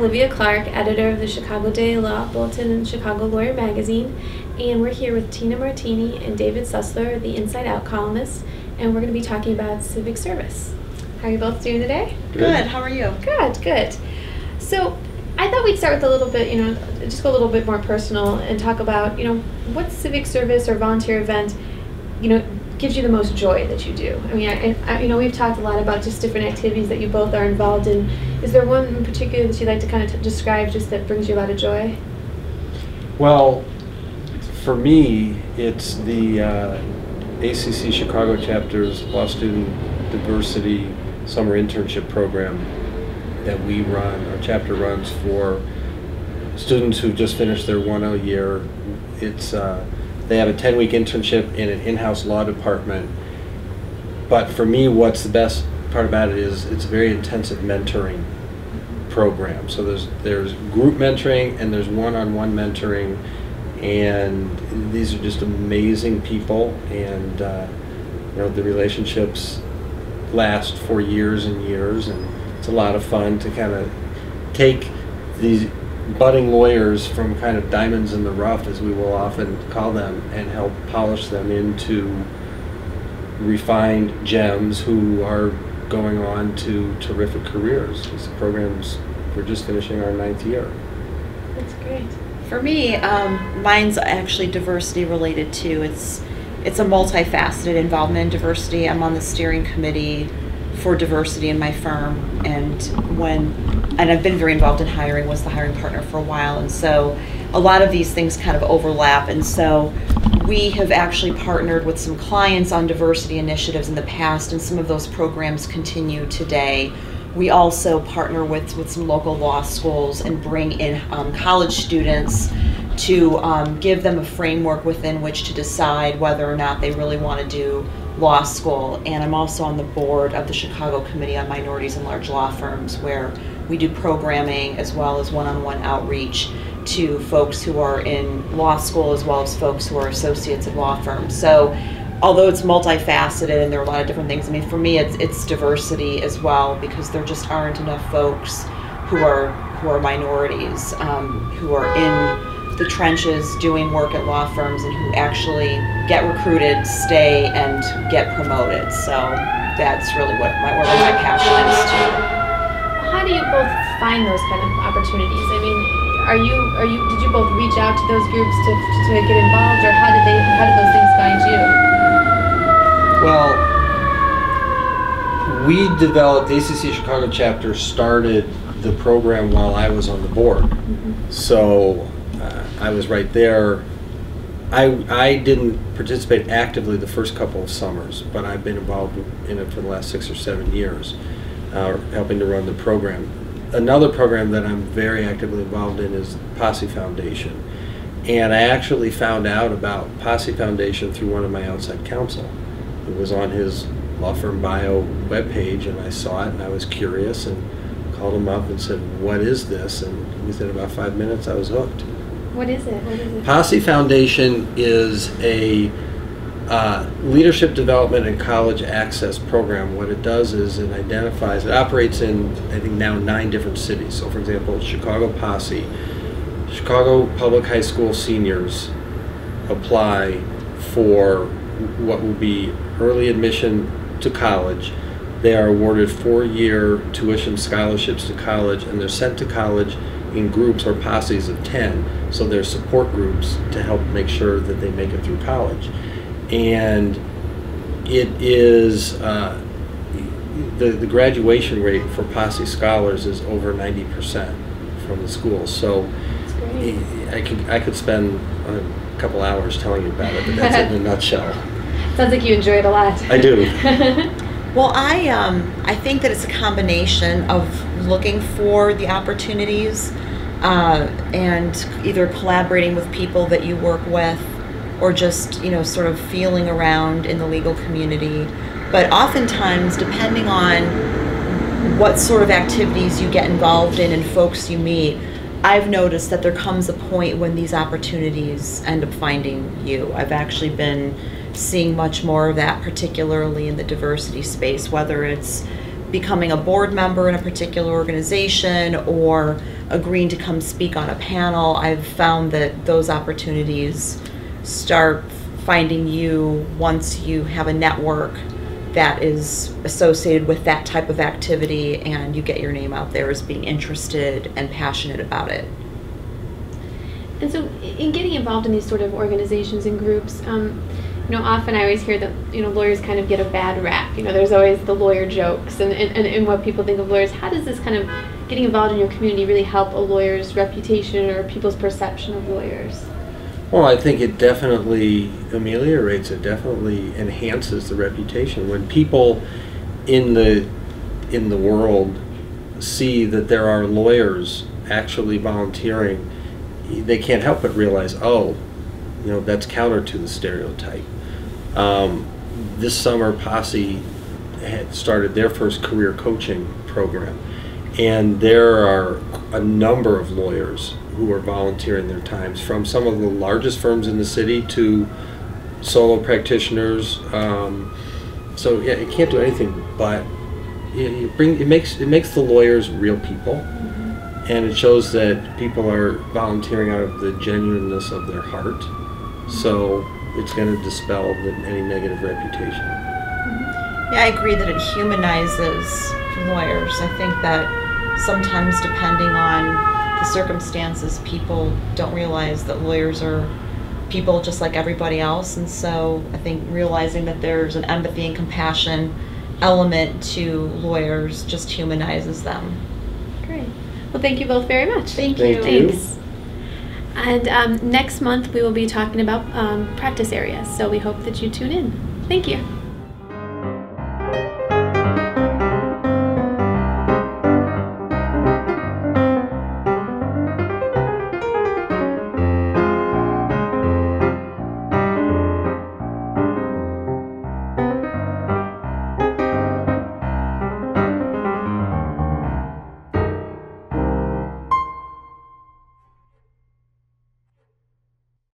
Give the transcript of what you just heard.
Olivia Clarke, editor of the Chicago Daily Law Bulletin and Chicago Lawyer Magazine, and we're here with Tina Martini and David Susler, the Inside Out columnists, and we're going to be talking about civic service. How are you both doing today? Good. How are you? Good. So I thought we'd start with a little bit, just go a little bit more personal and talk about, what civic service or volunteer event, gives you the most joy that you do. I mean, we've talked a lot about just different activities that you both are involved in. Is there one in particular that you'd like to kind of describe just that brings you a lot of joy? Well, for me, it's the ACC Chicago chapter's Law Student Diversity Summer Internship Program that we run. Our chapter runs for students who've just finished their 1L year. They have a 10-week internship in an in-house law department. But for me, what's the best part about it is it's a very intensive mentoring program. So there's group mentoring and there's one-on-one mentoring, and these are just amazing people, and the relationships last for years and years, and it's a lot of fun to kind of take these budding lawyers from kind of diamonds in the rough, as we will often call them, and help polish them into refined gems who are going on to terrific careers. These programs, we're just finishing our 9th year. That's great. For me, mine's actually diversity related too. It's a multifaceted involvement in diversity. I'm on the steering committee for diversity in my firm, and I've been very involved in hiring, was the hiring partner for a while, and so a lot of these things kind of overlap, and so we have actually partnered with some clients on diversity initiatives in the past, and some of those programs continue today. We also partner with some local law schools and bring in college students to give them a framework within which to decide whether or not they really want to do law school. And I'm also on the board of the Chicago Committee on Minorities and Large Law Firms, where we do programming as well as one-on-one outreach to folks who are in law school as well as folks who are associates of law firms. So although it's multifaceted and there are a lot of different things, I mean, for me it's diversity as well, because there just aren't enough folks who are minorities, who are in the trenches doing work at law firms and who actually get recruited, stay, and get promoted. So that's really where my passion is too. How do you both find those kind of opportunities? I mean, did you both reach out to those groups to get involved, or how did those things find you? Well, we developed, the ACC Chicago chapter started the program while I was on the board. Mm-hmm. So I was right there. I didn't participate actively the first couple of summers, but I've been involved in it for the last 6 or 7 years, helping to run the program. Another program that I'm very actively involved in is Posse Foundation. And I actually found out about Posse Foundation through one of my outside counsel. It was on his law firm bio webpage, and I saw it and I was curious and called him up and said, "What is this?" And within about 5 minutes I was hooked. What is it? Posse Foundation is a leadership development and college access program. What it does is it operates in, I think now, 9 different cities. So for example, Chicago Posse, Chicago Public High School seniors apply for what will be early admission to college. They are awarded 4-year tuition scholarships to college, and they're sent to college in groups or posses of 10. So there's support groups to help make sure that they make it through college. And it is, the graduation rate for posse scholars is over 90% from the school. So I could spend a couple hours telling you about it, but that's it in a nutshell. Sounds like you enjoy it a lot. I do. Well, I think that it's a combination of looking for the opportunities and either collaborating with people that you work with, or just sort of feeling around in the legal community. But oftentimes, depending on what sort of activities you get involved in and folks you meet, I've noticed that there comes a point when these opportunities end up finding you. I've actually been seeing much more of that, particularly in the diversity space, whether it's becoming a board member in a particular organization or agreeing to come speak on a panel, I've found that those opportunities start finding you once you have a network that is associated with that type of activity and you get your name out there as being interested and passionate about it. And so in getting involved in these sort of organizations and groups, often I always hear that, lawyers kind of get a bad rap. There's always the lawyer jokes and what people think of lawyers. How does this kind of getting involved in your community really help a lawyer's reputation or people's perception of lawyers? Well, I think it definitely ameliorates, it definitely enhances the reputation. When people in the world see that there are lawyers actually volunteering, they can't help but realize, that's counter to the stereotype. This summer, Posse had started their first career coaching program, and there are a number of lawyers who are volunteering their times, from some of the largest firms in the city to solo practitioners. So yeah, it can't do anything but it makes the lawyers real people, and it shows that people are volunteering out of the genuineness of their heart. So it's going to dispel any negative reputation. Yeah, I agree that it humanizes lawyers. I think that sometimes, depending on the circumstances, people don't realize that lawyers are people just like everybody else, and so I think realizing that there's an empathy and compassion element to lawyers just humanizes them. Great. Well, thank you both very much. Thank you. Thanks. And next month we will be talking about practice areas, so we hope that you tune in. Thank you.